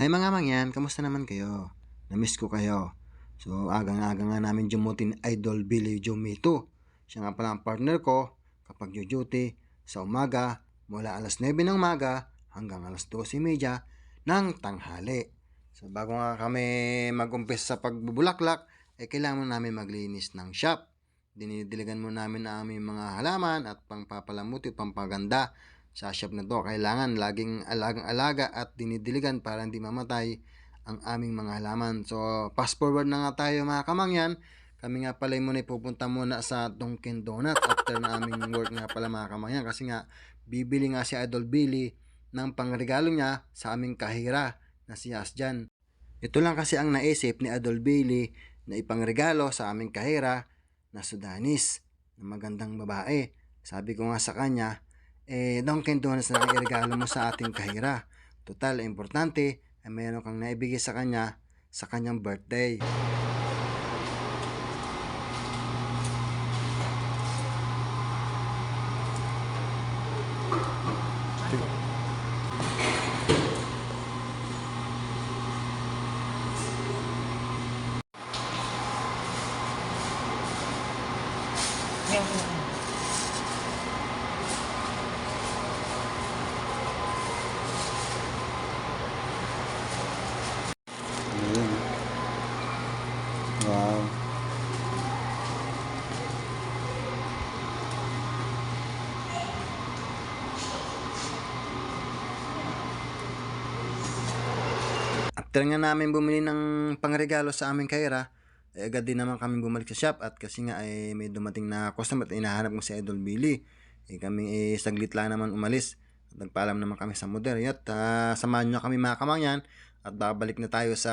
Hi mga mangyan, kamusta naman kayo? Namiss ko kayo. So, agang-aga nga namin jumutin Idol Billy Jumito. Siya nga pala ang partner ko kapag duty sa umaga mula alas 9 ng umaga hanggang alas 12:30 ng tanghali. So, bago nga kami mag-umpisa sa pagbubulaklak, kailangan namin maglinis ng shop. Dinidiligan mo namin ang aming mga halaman at pangpapalamuti, pampaganda sa shop na to. Kailangan laging alagang-alaga at dinidiligan para hindi mamatay ang aming mga halaman. So, fast forward na nga tayo mga kamangyan. Kami nga pala muna pupunta muna sa Dunkin Donuts after na aming work nga pala mga kamangyan. Kasi nga, bibili nga si Idol Billy ng pangregalo niya sa aming kahira na si Asjan. Ito lang kasi ang naisip ni Idol Billy na ipangregalo sa aming kahira na Sudanis na magandang babae. Sabi ko nga sa kanya, Dunkin Donuts na iregalo mo sa ating kahira. Total, importante ay mayroon kang naibigay sa kanya sa kanyang birthday. Ayan. Wow. After nga namin bumili ng pangregalo sa aming kahira, agad din naman kami bumalik sa shop at kasi nga ay may dumating na customer at inahanap mo si Idol Billy. Kami saglit lang naman umalis. At nagpaalam naman kami sa model. At samahan nyo kami mga kamangyan at babalik na tayo sa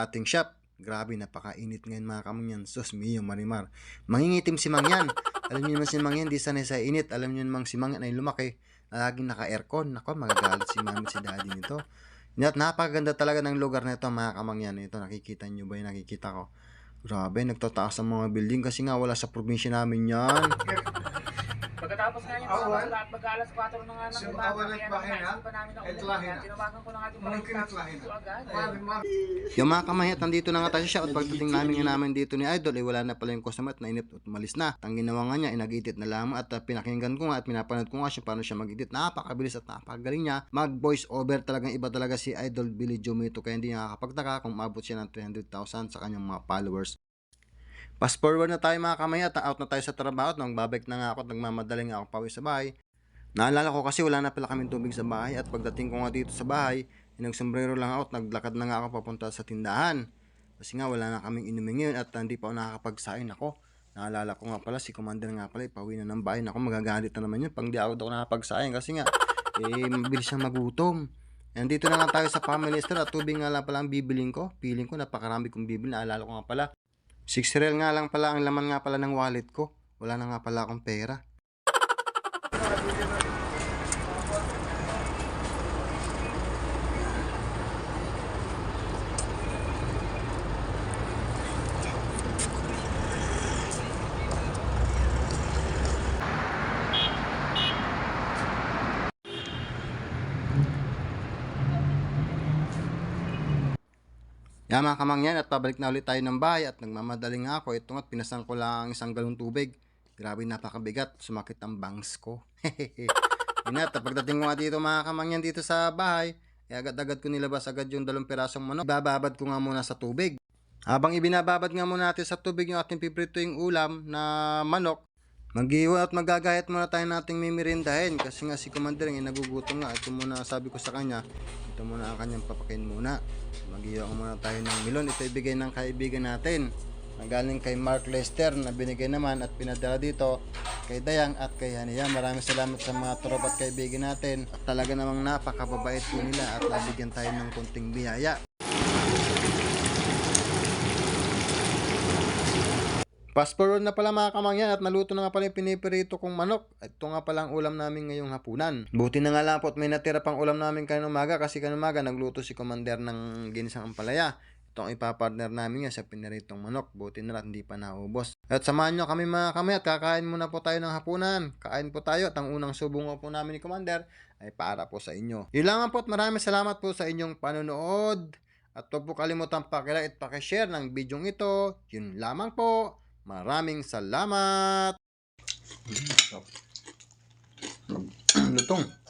ating shop. Grabe, napakainit ngayon mga kamangyan. Sus mio, marimar. Mangingitim si Mangyan. Alam niyo naman si Mangyan, di sanay sa init. Alam niyo naman si Mangyan ay lumaki. Laging naka-aircon. Nako, magagalit si mami si daddy nito. At napakaganda talaga ng lugar na ito mga kamangyan. Ito, nakikita nyo ba yung nakikita ko? Grabe, nagtataas ang mga building kasi nga wala sa probinsya namin yan. Pagkatapos nga yung lahat mag-alas 4 na nga ng umaga, kaya naman pa namin ang ulit. Tinawagan ko na nga yung mga dito agad. Yung mga kamahit, nandito na nga tayo siya at pagdating namin dito ni Idol, wala na pala yung customer at nainip at umalis na. Ang ginawa nga niya, nag-edit na lamang at pinakinggan ko nga at pinapanood ko nga siya paano siya mag-edit. Napakabilis at napakagaling niya. Mag-voice over talagang iba talaga si Idol Billy Jumito kaya hindi nakakapagtaka kung maabot siya ng 300,000 sa kanyang mga followers. Fast forward na tayo mga kamay at out na tayo sa trabaho at nang babalik na nga ako at nagmamadaling ako pauwi sa bahay. Naalala ko kasi wala na pala kaming tubig sa bahay at pagdating ko nga dito sa bahay, nagsombrero lang ako at naglakad na nga ako papunta sa tindahan. Kasi nga wala na kaming inumin ngayon at hindi pa ako nakakapagsain ako. Naalala ko nga pala si Commander nga pala ipauwi na ng bahay. Ako magagalit na naman yun pag di ako nakakapagsain kasi nga mabilis siyang magutom. Nandito na nga tayo sa family store at tubig nga lang pala ang bibiling ko. Piling ko napakarami kong bibili. Naalala ko nga pala 6 real nga lang pala ang laman nga pala ng wallet ko. Wala na nga pala akong pera. Yan mga kamangyan at pabalik na ulit tayo ng bahay at nagmamadaling nga ako. Ito nga't pinasang ko lang isang galong tubig. Grabe napakabigat. Sumakit ang bangs ko. Yun at pagdating ko nga dito mga kamangyan dito sa bahay, agad-agad ko nilabas agad yung 2 pirasong manok. Bababad ko nga muna sa tubig. Habang ibinababad nga muna natin sa tubig yung ating piprituing ulam na manok, mag-iwan at magagayat muna tayo nating mimirindahin kasi nga si Commander nga nagugutom nga. Ito muna sabi ko sa kanya, ito muna ang kanyang papakain muna. Mag-iwan muna tayo ng milon. Ito ibigay ng kaibigan natin na galing kay Mark Lester na binigay naman at pinadala dito kay Dayang at kay Haniya. Maraming salamat sa mga tropa at kaibigan natin at talaga namang napakababait po nila at nabigyan tayo ng konting biyaya. Fast forward na pala mga kamangyan at naluto na nga pala yung pinipirito kong manok. Ito nga pala ang ulam namin ngayong hapunan. Buti na nga lang po at may natira pang ulam namin kanina umaga kasi kanina umaga nagluto si Commander ng ginisang ampalaya. Itong ipapartner namin yan sa piniritong manok. Buti na lang hindi pa naubos. At samahan nyo kami mga kamay at kakain muna po tayo ng hapunan. Kain po tayo at ang unang subong po namin ni Commander ay para po sa inyo. Yun lang po at maraming salamat po sa inyong panonood. At huwag po kalimutan pakilike at pakishare ng bidyong ito. Yun lamang po. Maraming salamat. Lutong.